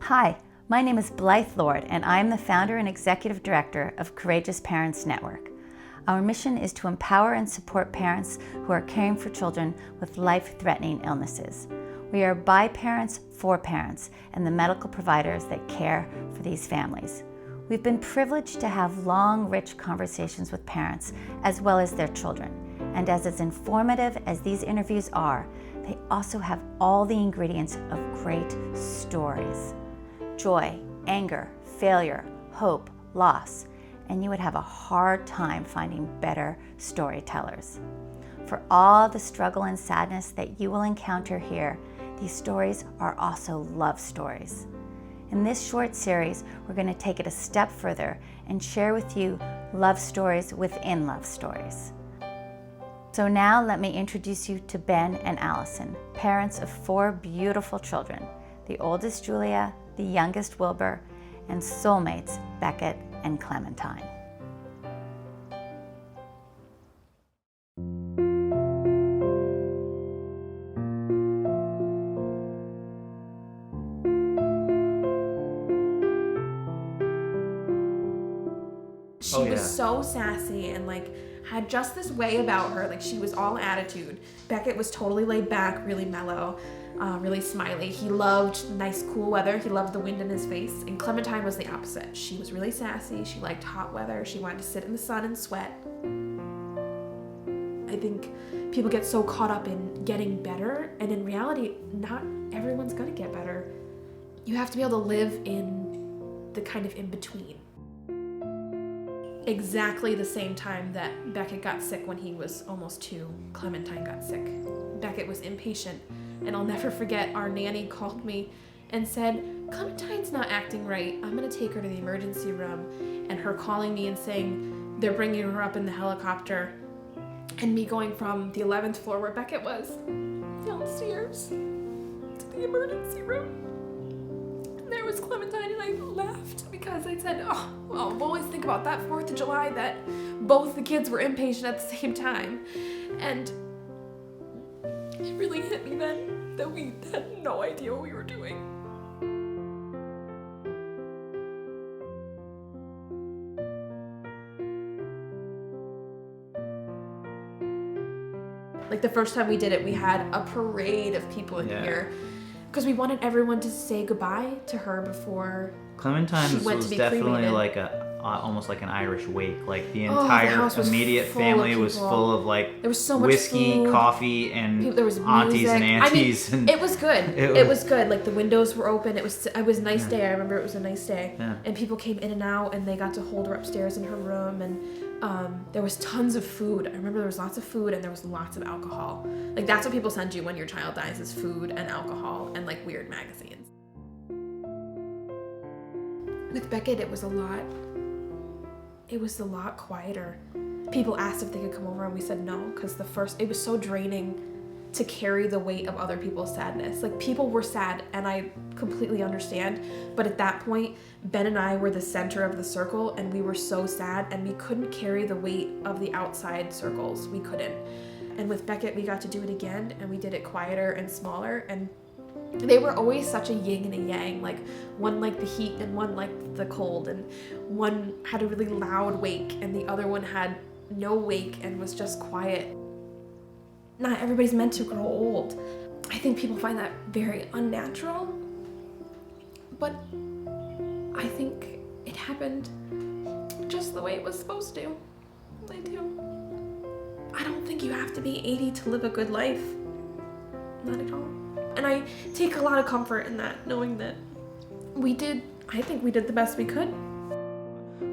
Hi, my name is Blythe Lord, and I am the founder and executive director of Courageous Parents Network. Our mission is to empower and support parents who are caring for children with life-threatening illnesses. We are by parents, for parents, and the medical providers that care for these families. We've been privileged to have long, rich conversations with parents as well as their children. And as informative as these interviews are, they also have all the ingredients of great stories. Joy, anger, failure, hope, loss, and you would have a hard time finding better storytellers. For all the struggle and sadness that you will encounter here, these stories are also love stories. In this short series, we're going to take it a step further and share with you love stories within love stories. So now let me introduce you to Ben and Allison, parents of 4 beautiful children, the oldest Julia, the youngest Wilbur, and soulmates Beckett and Clementine. She was so sassy and had just this way about her. She was all attitude. Beckett was totally laid back, really mellow, really smiley. He loved nice cool weather. He loved the wind in his face. And Clementine was the opposite. She was really sassy. She liked hot weather. She wanted to sit in the sun and sweat. I think people get so caught up in getting better, and in reality, not everyone's gonna get better. You have to be able to live in the kind of in-between. Exactly the same time that Beckett got sick when he was almost 2, Clementine got sick. Beckett was impatient, and I'll never forget our nanny called me and said, "Clementine's not acting right. I'm gonna take her to the emergency room." And her calling me and saying they're bringing her up in the helicopter, and me going from the 11th floor where Beckett was downstairs to the emergency room. There was Clementine, and I laughed because I said, "Oh, well, I'll always think about that 4th of July that both the kids were impatient at the same time." And it really hit me then that we had no idea what we were doing. The first time we did it, we had a parade of people in here. Because we wanted everyone to say goodbye to her before Clementine she went was to be definitely cremated. almost like an Irish wake. The entire immediate family was full of there was so much whiskey, food, coffee, and there was aunties music. and aunties. It was good. It was good. The windows were open. It was a nice day. I remember it was a nice day. Yeah. And people came in and out, and they got to hold her upstairs in her room, and there was tons of food. I remember there was lots of food, and there was lots of alcohol. That's what people send you when your child dies, is food and alcohol and weird magazines. With Beckett, it was a lot quieter. People asked if they could come over, and we said no, because it was so draining to carry the weight of other people's sadness. People were sad, and I completely understand, but at that point, Ben and I were the center of the circle, and we were so sad, and we couldn't carry the weight of the outside circles. We couldn't. And with Beckett, we got to do it again, and we did it quieter and smaller, and they were always such a yin and a yang, one liked the heat and one liked the cold, and one had a really loud wake and the other one had no wake and was just quiet. Not everybody's meant to grow old. I think people find that very unnatural, but I think it happened just the way it was supposed to. I do. I don't think you have to be 80 to live a good life. Not at all. And I take a lot of comfort in that, knowing that I think we did the best we could.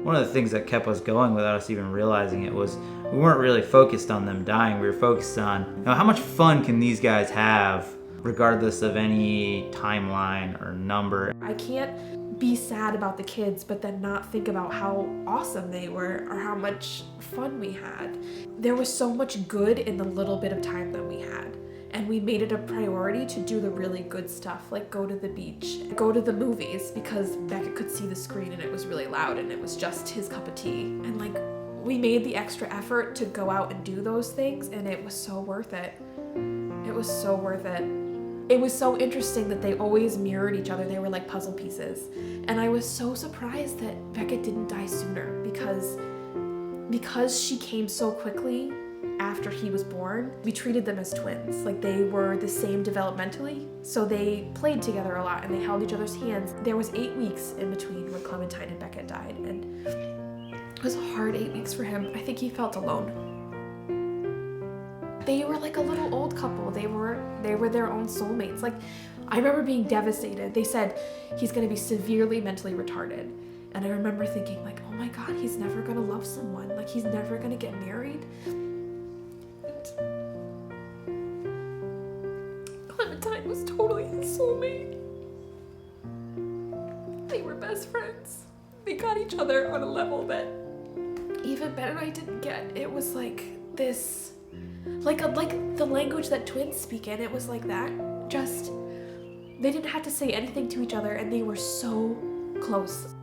One of the things that kept us going without us even realizing it was we weren't really focused on them dying. We were focused on how much fun can these guys have regardless of any timeline or number. I can't be sad about the kids but then not think about how awesome they were or how much fun we had. There was so much good in the little bit of time that we had. And we made it a priority to do the really good stuff, go to the beach, go to the movies, because Beckett could see the screen and it was really loud and it was just his cup of tea. And we made the extra effort to go out and do those things, and it was so worth it. It was so worth it. it was so interesting that they always mirrored each other. They were like puzzle pieces. And I was so surprised that Beckett didn't die sooner because she came so quickly after he was born. We treated them as twins. Like they were the same developmentally. So they played together a lot and they held each other's hands. There was 8 weeks in between when Clementine and Beckett died. And it was a hard 8 weeks for him. I think he felt alone. They were like a little old couple. They were their own soulmates. Like, I remember being devastated. They said he's going to be severely mentally retarded. And I remember thinking like, oh my God, he's never going to love someone. Like, he's never going to get married. Clementine was totally his soulmate. They were best friends. They got each other on a level that even Ben and I didn't get. It was like this, like the language that twins speak in. It was like that. Just, they didn't have to say anything to each other and they were so close.